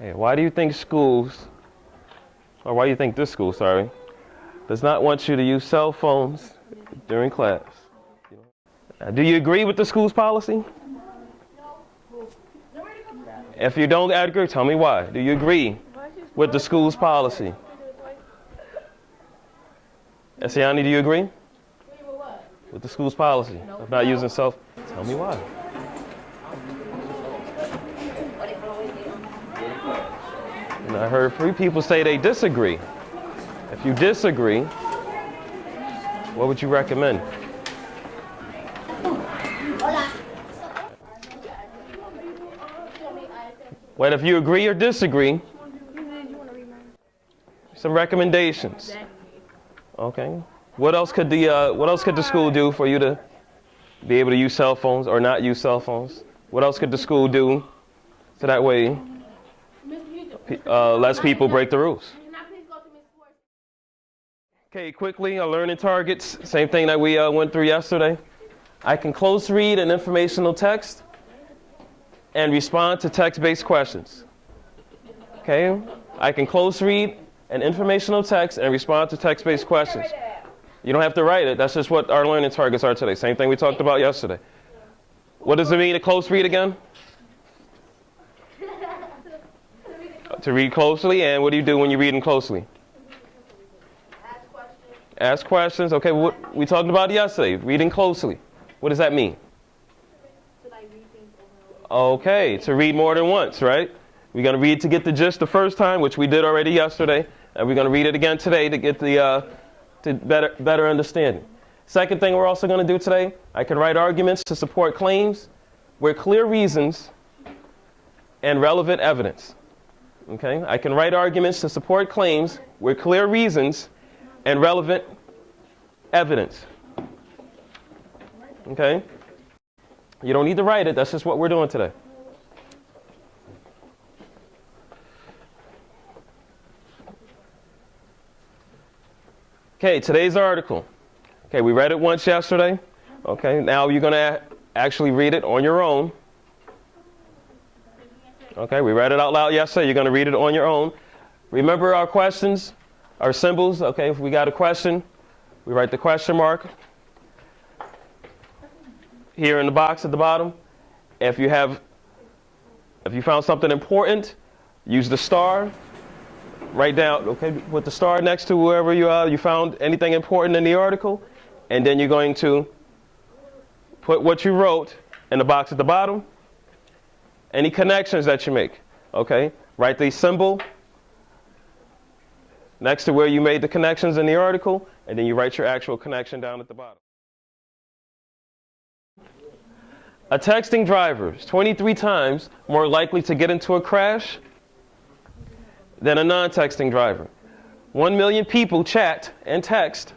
Hey, why do you think this school, does not want you to use cell phones during class? Do you agree with the school's policy? If you don't agree, tell me why. Do you agree with the school's policy? Esiani, do you agree with the school's policy of not using cell phones? Tell me why. And I heard 3 people say they disagree. If you disagree, what would you recommend? Well, if you agree or disagree, some recommendations. Okay. What else could the school do for you to be able to use cell phones or not use cell phones? What else could the school do so that way less people break the rules? Okay, quickly, our learning targets, same thing that we went through yesterday. I can close read an informational text and respond to text-based questions. Okay, I can close read an informational text and respond to text-based questions. You don't have to write it. That's just what our learning targets are today. Same thing we talked about yesterday. What does it mean to close read again? To read closely, and what do you do when you're reading closely? Ask questions. Okay, what we talked about yesterday, reading closely. What does that mean? Okay, to read more than once, right? We're going to read to get the gist the first time, which we did already yesterday, and we're going to read it again today to get the better understanding. Second thing we're also going to do today, I can write arguments to support claims with clear reasons and relevant evidence. Okay, I can write arguments to support claims with clear reasons and relevant evidence. Okay? You don't need to write it. That's just what we're doing today. Okay, today's article. Okay, we read it once yesterday. Okay, now you're going to actually read it on your own. Okay, we read it out loud yesterday. You're going to read it on your own. Remember our questions, our symbols. Okay, if we got a question, we write the question mark here in the box at the bottom. If you found something important, use the star. Write down, okay, put the star next to wherever you found anything important in the article, and then you're going to put what you wrote in the box at the bottom. Any connections that you make, okay? Write the symbol next to where you made the connections in the article, and then you write your actual connection down at the bottom. A texting driver is 23 times more likely to get into a crash than a non-texting driver. 1 million people chat and text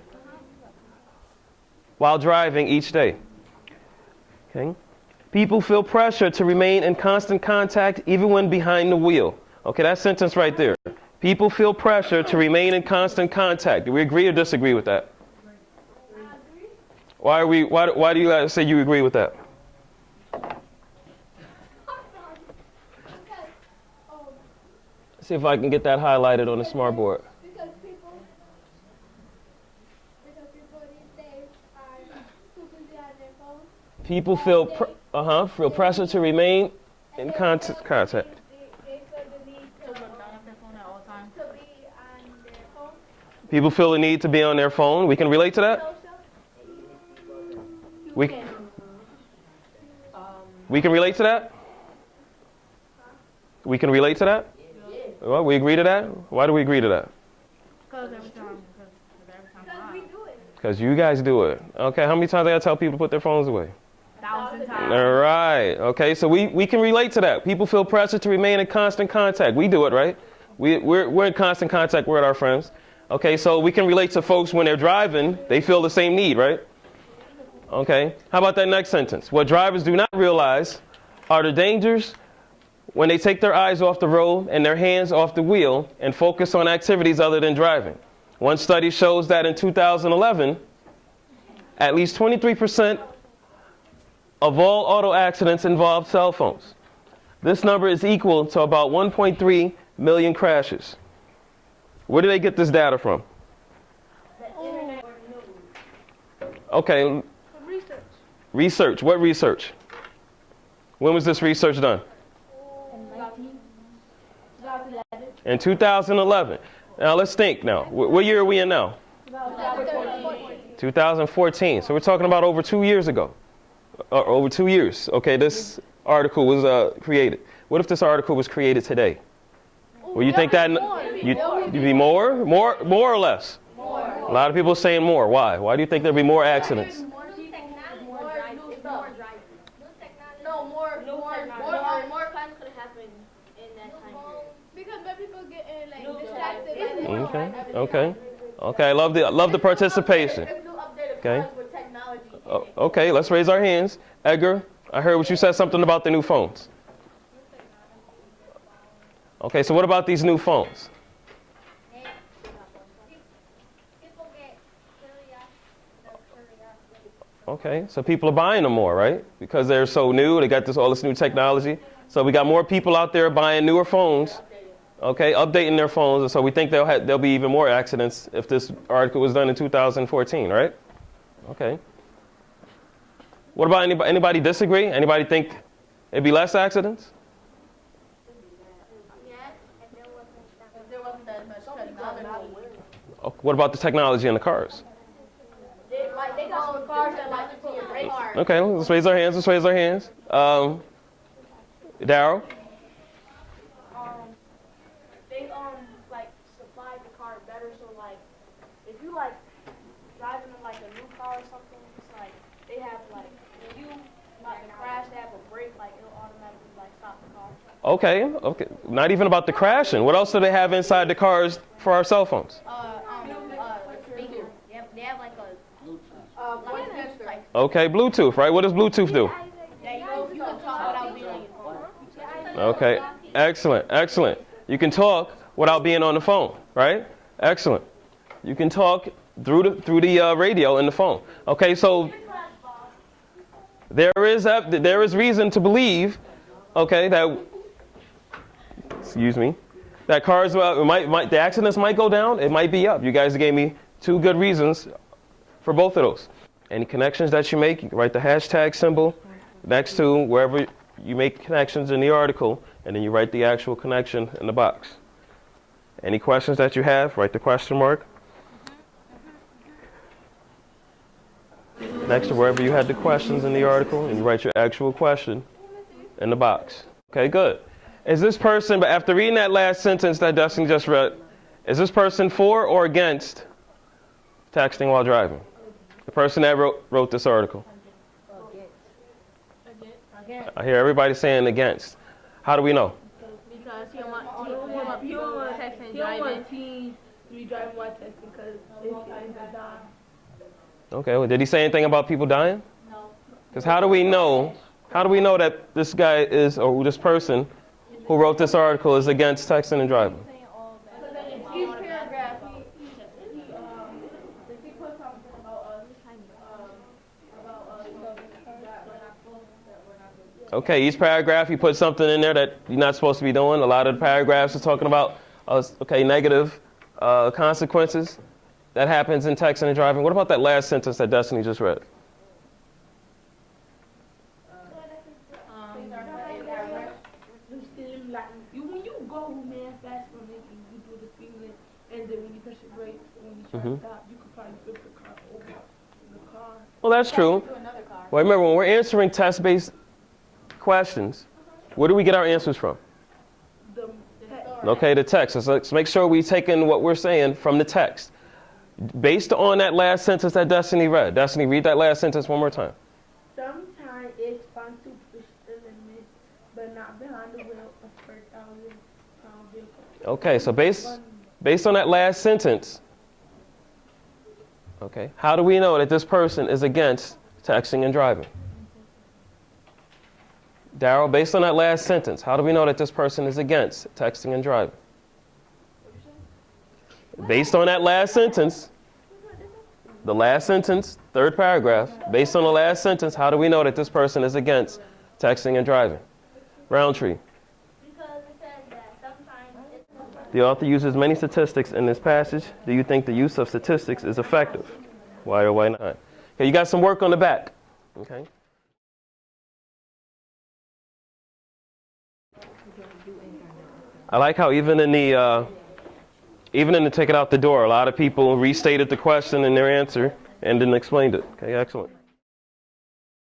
while driving each day. Okay? People feel pressure to remain in constant contact even when behind the wheel. Okay, that sentence right there. People feel pressure to remain in constant contact. Do we agree or disagree with that? Why do you guys say you agree with that? See if I can get that highlighted on the smart board. Because people these days are too busy on their phones. People feel pressure to remain in contact. They feel the need to look down at their phone at all times. To be on their phone. People feel the need to be on their phone. We can relate to that? We can relate to that? We can relate to that? Well, we agree to that? Why do we agree to that? Because every time we do it. Because you guys do it. Okay, how many times I gotta tell people to put their phones away? 1,000 times. All right. Okay, so we can relate to that. People feel pressure to remain in constant contact. We do it, right? We're in constant contact with our friends. Okay, so we can relate to folks when they're driving. They feel the same need, right? Okay. How about that next sentence? What drivers do not realize are the dangers when they take their eyes off the road and their hands off the wheel and focus on activities other than driving. One study shows that in 2011, at least 23% of all auto accidents involved cell phones. This number is equal to about 1.3 million crashes. Where do they get this data from? Okay. Research. Research. What research? When was this research done? In 2011. Now let's think now. What year are we in now? 2014. So we're talking about over 2 years ago. Over 2 years. Okay, this article was created. What if this article was created today? Well, you think that you'd be more or less? More. A lot of people are saying more. Why? Why do you think there'd be more accidents? More crimes could happen in that time period. Because when people get distracted. Okay. I love the participation. Okay. Okay, let's raise our hands. Edgar, I heard what you said, something about the new phones. Okay, so what about these new phones? Okay, so people are buying them more, right? Because they're so new, they got all this new technology. So we got more people out there buying newer phones, okay, updating their phones, and so we think there'll be even more accidents if this article was done in 2014, right? Okay. What about anybody disagree? Anybody think it'd be less accidents? What about the technology in the cars? They got some cars that like to put radar. Okay, let's raise our hands. Daryl? They like supply the car better, so like if you like driving in like a new car or something, it's like they have like when you like crash, they have a brake, like it'll automatically like stop the car. Okay. Not even about the crashing. What else do they have inside the cars for our cell phones? Speaker. They have like a voice sensor. Okay, Bluetooth, right? What does Bluetooth do? You can talk without being on your phone. Okay, excellent. You can talk without being on the phone, right? Excellent. You can talk through the radio in the phone. Okay, so there is reason to believe, okay, that cars the accidents might go down. It might be up. You guys gave me 2 good reasons for both of those. Any connections that you make, you can write the hashtag symbol next to wherever you make connections in the article, and then you write the actual connection in the box. Any questions that you have, write the question mark next to wherever you had the questions in the article, and you write your actual question in the box. Okay, good. Is this person, but after reading that last sentence that Dustin just read, is this person for or against texting while driving? The person that wrote this article. Again. I hear everybody saying against. How do we know? Because he don't want people texting and driving. teens to be driving while texting because they die. Okay, well, did he say anything about people dying? No. Because how do we know that this guy is, or this person who wrote this article is against texting and driving? Each paragraph, he put something Okay, each paragraph he put something in there that you're not supposed to be doing. A lot of the paragraphs are talking about negative consequences that happens in texting and driving. What about that last sentence that Destiny just read? When you go man fast from it, you do the speed limit, and then when you press your brakes, when you try to stop, you could probably flip the car over the car. Well, that's true. Well, remember, when we're answering test-based questions, where do we get our answers from? The text. Okay, the text. So let's make sure we take in what we're saying from the text. Based on that last sentence that Destiny read. Destiny, read that last sentence one more time. Sometimes it's fun to push the limit, but not behind the wheel of a 1,000-pound vehicle. Okay, so based on that last sentence, okay, how do we know that this person is against texting and driving? Daryl, based on that last sentence, how do we know that this person is against texting and driving? Based on that last sentence, the last sentence, third paragraph, based on the last sentence, how do we know that this person is against texting and driving? Roundtree, The author uses many statistics in this passage. Do you think the use of statistics is effective? Why or why not? Okay, you got some work on the back. Okay. I like how even in the Take It Out the Door, a lot of people restated the question and their answer and then explained it. Okay, excellent.